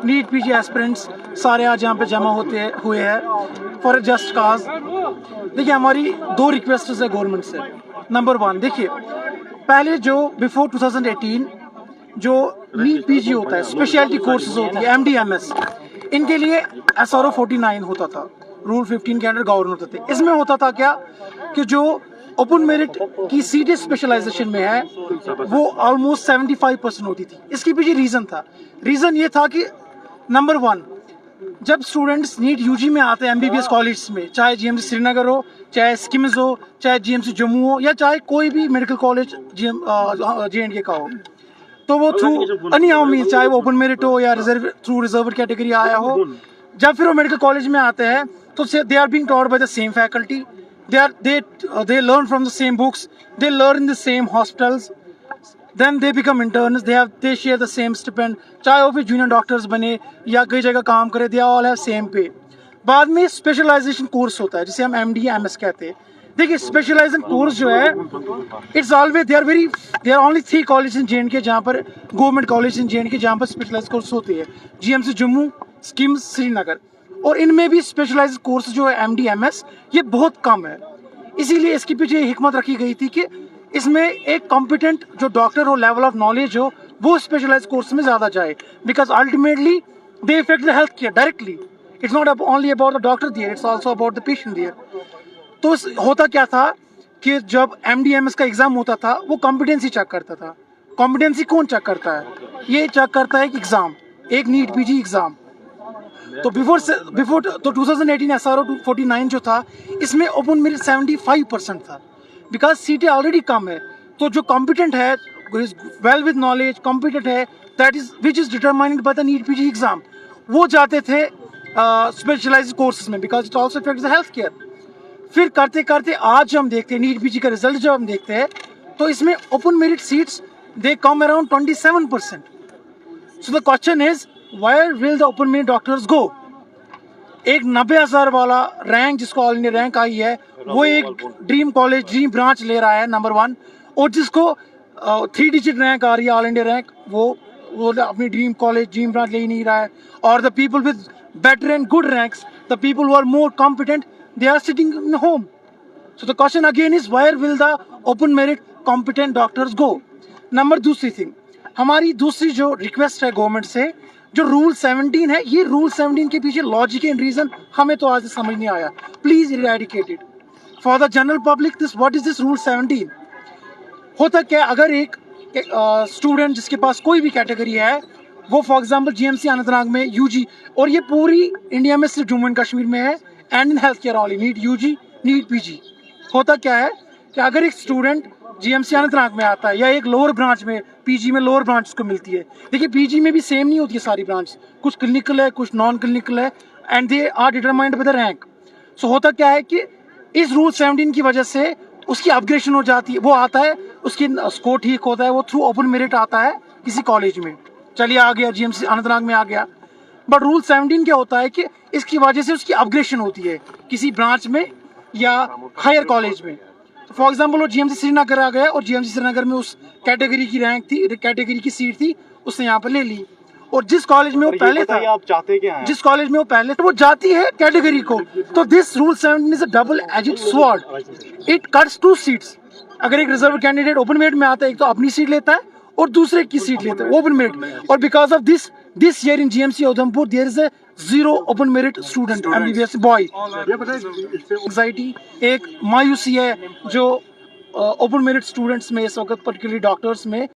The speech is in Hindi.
नीट पीजी एस्पिरेंट्स सारे आज यहाँ पे जमा हुए हैं फॉर ए जस्ट काज। देखिए हमारी दो रिक्वेस्ट है गवर्नमेंट से। नंबर 1, देखिए पहले जो बिफोर 2018 जो नीट पीजी होता है, स्पेशलिटी कोर्सेज होती है MD-MS, इनके लिए SRO 49 होता था, रूल 15 के अंडर गवर्न होते थे। इसमें होता था क्या कि जो ओपन मेरिट की सीटें स्पेशलाइजेशन में है वो ऑलमोस्ट 75% होती थी। इसके पीछे रीज़न था। रीज़न ये था कि नंबर 1, जब स्टूडेंट्स नीट यूजी में आते हैं MBBS कॉलेज में, चाहे GMC श्रीनगर हो, चाहे स्किम्स हो, चाहे GMC जम्मू हो, या चाहे कोई भी मेडिकल कॉलेज JNK का हो, तो वो थ्रू अनियाव मीन्स, चाहे वो ओपन मेरिट हो या थ्रू रिजर्व कैटेगरी आया हो, जब फिर वो मेडिकल कॉलेज में आते हैं तो they are being taught by the same faculty, they learn from the same books, they learn in the same hospitals, then they become interns, they share the same stipend, चाहे वो फिर जूनियर डॉक्टर्स बने या कई जगह काम करे, they all have same pay। बाद में स्पेशलाइजेशन कोर्स होता है जिसे हम MD-MS कहते हैं। देखिए स्पेशलाइजेशन कोर्स जो है it's always there are only 3 college in JNK जहाँ पर गवर्नमेंट कॉलेज इन JNK जहाँ पर स्पेशलाइज कोर्स होती है, GMC जम्मू, स्किम्स श्रीनगर, और इनमें भी स्पेशलाइज कोर्स जो है MD-MS ये बहुत कम है। इसीलिए इसके पीछे हिकमत रखी गई थी कि इसमें एक कॉम्पिटेंट जो डॉक्टर हो, लेवल ऑफ नॉलेज हो, वो स्पेशलाइज कोर्स में ज़्यादा जाए, because ultimately they effect the health care directly. It's not only about the doctor there, it's also about the patient there. तो होता क्या था कि जब MD-MS का एग्ज़ाम होता था वो कॉम्पिटेंसी चेक करता था। कॉम्पिटेंसी कौन चेक करता है? ये चेक करता है एक एग्ज़ाम, एक नीट पीजी एग्ज़ाम। तो बिफोर तो 2018 SRO 49 जो था इसमें ओपन मेरिट 75% था, बिकॉज सीटें ऑलरेडी कम है। तो जो कॉम्पिटेंट है, वेल विद नॉलेज, कॉम्पिटेंट है, that is which is determined by the NEET PG exam, वो जाते थे स्पेशलाइज्ड कोर्सेज में, because it also affects the health care. फिर करते करते आज हम देखते हैं नीट पीजी का रिजल्ट जब हम देखते हैं तो इसमें open merit seats they come around 27%। So the question is where will the open merit doctors go? एक 90,000 वाला रैंक जिसको ऑल इंडिया रैंक आई है वो एक ड्रीम कॉलेज, ड्रीम ब्रांच ले रहा है नंबर 1, और जिसको 3 डिजिट रैंक आ रही है ऑल इंडिया रैंक, वो अपनी ड्रीम कॉलेज, ड्रीम ब्रांच ले ही नहीं रहा है। और the people with better and good ranks, the people who are more competent, they are sitting in home. So the question again is where will the open merit competent doctors go? Number दूसरी थिंग, हमारी दूसरी जो रिक्वेस्ट है गवर्नमेंट से, जो रूल 17 है, ये रूल 17 के पीछे लॉजिक एंड रीजन हमें तो आज समझ नहीं आया। Please eradicate it for the general public. This what is this rule 17? होता क्या, अगर एक स्टूडेंट जिसके पास कोई भी कैटेगरी है, वो फॉर एग्जांपल GMC अनंतनाग में UG, और ये पूरी इंडिया में सिर्फ जम्मू एंड कश्मीर में है, and in health care only, NEET UG, NEET PG। होता क्या है कि अगर एक स्टूडेंट GMC अनंतनाग में आता है या एक लोअर ब्रांच में, PG में लोअर ब्रांच को मिलती है। देखिए PG में भी सेम नहीं होती है सारी ब्रांच, कुछ क्लिनिकल है, कुछ नॉन क्लिनिकल है, and they are determined by the rank. So होता क्या है कि इस रूल 17 की वजह से उसकी अपग्रेडेशन हो जाती है, वो आता है, उसकी स्कोर ठीक होता है, वो थ्रू ओपन मेरिट आता है किसी कॉलेज में, चलिए आ गया GMC अनंतनाग में आ गया। बट रूल 17 क्या होता है कि इसकी वजह से उसकी अपग्रेडेशन होती है किसी ब्रांच में या हायर कॉलेज में। फॉर एग्जाम्पल वो GMC श्रीनगर आ गया और GMC श्रीनगर में उस कैटेगरी की रैंक थी, कैटेगरी की सीट थी, उसने यहाँ पर ले ली, और जिस कॉलेज में वो पहले था, आप चाहते क्या हैं? जिस कॉलेज में वो पहले तो वो जाती है कैटेगरी को। तो this rule 17 is a double aged sword, it cuts 2 seats. अगर एक रिजर्व कैंडिडेट ओपन मेरिट में आता है, एक तो अपनी सीट लेता है और दूसरे की सीट लेता है ओपन मेरिट, और because of this year in GMC Udhampur there is a 0 open merit student MBBS boy. Anxiety, एक मायूसी है जो ओपन मेरिट स्टूडेंट्स में इस वक्त, पर्टिकुलरली डॉक्टर्स में।